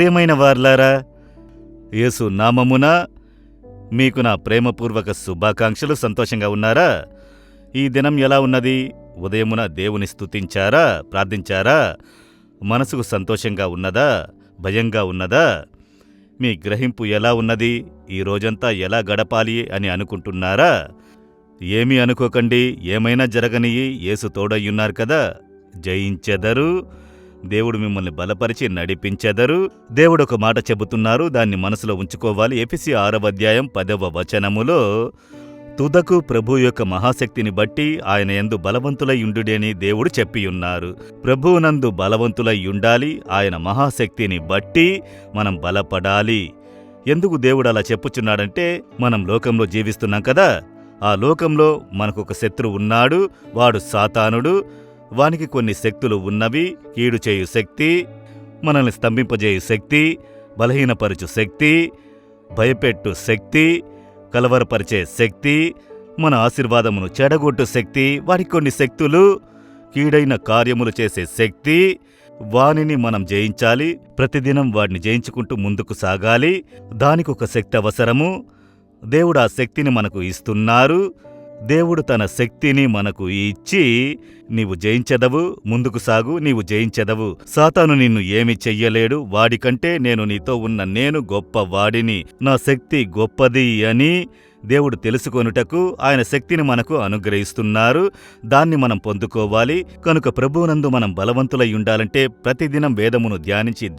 ప్రియమైన వార్లారా, యేసు నామమున మీకు నా ప్రేమపూర్వక శుభాకాంక్షలు. సంతోషంగా ఉన్నారా? ఈ దినం ఎలా ఉన్నది? ఉదయమున దేవుని స్తుతించారా? ప్రార్థించారా? మనసుకు సంతోషంగా ఉన్నదా? భయంగా ఉన్నదా? మీ గ్రహింపు ఎలా ఉన్నది? ఈ రోజంతా ఎలా గడపాలి అని అనుకుంటున్నారా? ఏమీ అనుకోకండి, ఏమైనా జరగనియి, యేసు తోడయ్యున్నారు కదా. జయించెదరు. దేవుడు మిమ్మల్ని బలపరిచి నడిపించెదరు. దేవుడు ఒక మాట చెబుతున్నారు, దాన్ని మనసులో ఉంచుకోవాలి. ఎఫెసీ 6వ అధ్యాయం 10వ వచనములో, తుదకు ప్రభు యొక్క మహాశక్తిని బట్టి ఆయన యందు బలవంతులై యుండుడని దేవుడు చెప్పియున్నారు. ప్రభువునందు బలవంతులై యుండాలి. ఆయన మహాశక్తిని బట్టి మనం బలపడాలి. ఎందుకు దేవుడు అలా చెప్పుచున్నాడంటే, మనం లోకంలో జీవిస్తున్నాం కదా. ఆ లోకంలో మనకొక శత్రువు ఉన్నాడు, వాడు సాతానుడు. వానికి కొన్ని శక్తులు ఉన్నవి. కీడు చేయు శక్తి, మనల్ని స్తంభింపజేయు శక్తి, బలహీనపరచు శక్తి, భయపెట్టు శక్తి, కలవరపరిచే శక్తి, మన ఆశీర్వాదమును చెడగొట్టు శక్తి. వారికి కొన్ని శక్తులు, కీడైన కార్యములు చేసే శక్తి. వానిని మనం జయించాలి. ప్రతిదినం వాడిని జయించుకుంటూ ముందుకు సాగాలి. దానికొక శక్తి అవసరము. దేవుడు ఆ శక్తిని మనకు ఇస్తున్నారు. దేవుడు తన శక్తిని మనకు ఇచ్చి, నీవు జయించెదవు, ముందుకు సాగు, నీవు జయించెదవు. సాతాను నిన్ను ఏమి చెయ్యలేడు. వాడికంటే నేను గొప్పవాడిని, నా శక్తి గొప్పది అని దేవుడు తెలుసుకొనుటకు ఆయన శక్తిని మనకు అనుగ్రహిస్తున్నారు. దాన్ని మనం పొందుకోవాలి. కనుక ప్రభువునందు మనం బలవంతులై ఉండాలంటే ప్రతిదినం వేదమును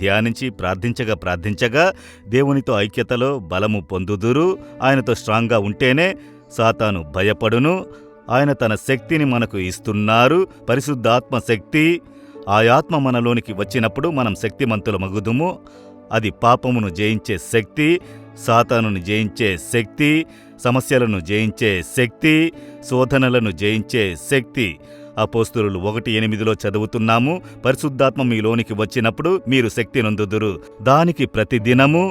ధ్యానించి ప్రార్థించగా దేవునితో ఐక్యతలో బలము పొందుదురు. ఆయనతో స్ట్రాంగ్గా ఉంటేనే సాతాను భయపడును. ఆయన తన శక్తిని మనకు ఇస్తున్నారు, పరిశుద్ధాత్మ శక్తి. ఆ ఆత్మ మనలోనికి వచ్చినప్పుడు మనం శక్తిమంతులమగుదుము. అది పాపమును జయించే శక్తి, సాతానును జయించే శక్తి, సమస్యలను జయించే శక్తి, శోధనలను జయించే శక్తి. అపోస్తలులు 1:8 చదువుతున్నాము, పరిశుద్ధాత్మ మీలోనికి వచ్చినప్పుడు మీరు శక్తి నొందుదురు. దానికి ప్రతిదినము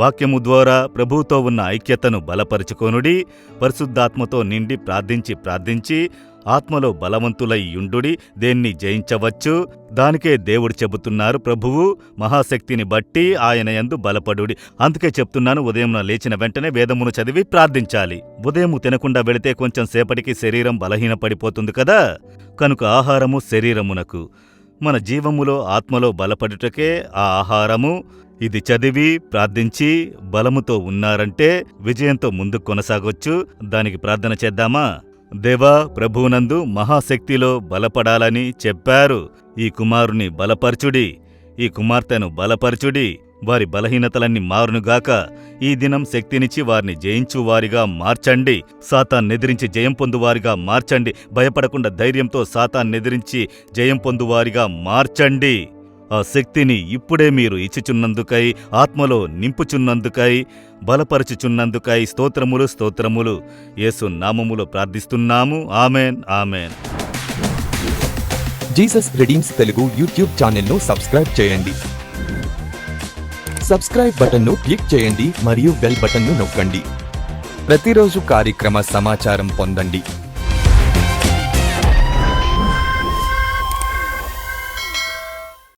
వాక్యము ద్వారా ప్రభువుతో ఉన్న ఐక్యతను బలపరుచుకొనుడి. పరిశుద్ధాత్మతో నిండి ప్రార్థించి ఆత్మలో బలవంతులై యుండుడి. దేన్ని జయించవచ్చు. దానికే దేవుడు చెబుతున్నారు, ప్రభువు మహాశక్తిని బట్టి ఆయన యందు బలపడుడి. అందుకే చెప్తున్నాను, ఉదయం లేచిన వెంటనే వేదమును చదివి ప్రార్థించాలి. ఉదయం తినకుండా వెళితే కొంచెం సేపటికి శరీరం బలహీనపడిపోతుంది కదా. కనుక ఆహారము శరీరమునకు, మన జీవములో ఆత్మలో బలపడుటకే ఆ ఆహారము. ఇది చదివి ప్రార్థించి బలముతో ఉన్నారంటే విజయంతో ముందుకు కొనసాగొచ్చు. దానికి ప్రార్థన చేద్దామా? దేవా, ప్రభువునందు మహాశక్తిలో బలపడాలని చెప్పారు. ఈ కుమారుని బలపరచుడి, ఈ కుమార్తెను బలపరచుడి. వారి బలహీనతలన్నీ మారునుగాక. ఈ దినం శక్తినిచ్చి వారిని జయించువారిగా మార్చండి. సాతాన్నెదిరించి జయం పొందువారిగా మార్చండి. భయపడకుండా ధైర్యంతో సాతాన్నెదిరించి జయం పొందువారిగా మార్చండి. ఆ శక్తిని ఇప్పుడే మీరు ఇచ్చుచున్నందుకై, ఆత్మలో నింపుచున్నందుకై, బలపరచుచున్నందుకై స్తోత్రములు. యేసు నామములో ప్రార్థిస్తున్నాము. Amen, amen. Jesus redeems Telugu YouTube ఛానల్ను సబ్స్క్రైబ్ చేయండి. సబ్స్క్రైబ్ బటన్ను క్లిక్ చేయండి మరియు బెల్ బటన్ను నొక్కండి. ప్రతిరోజు కార్యక్రమ సమాచారం పొందండి.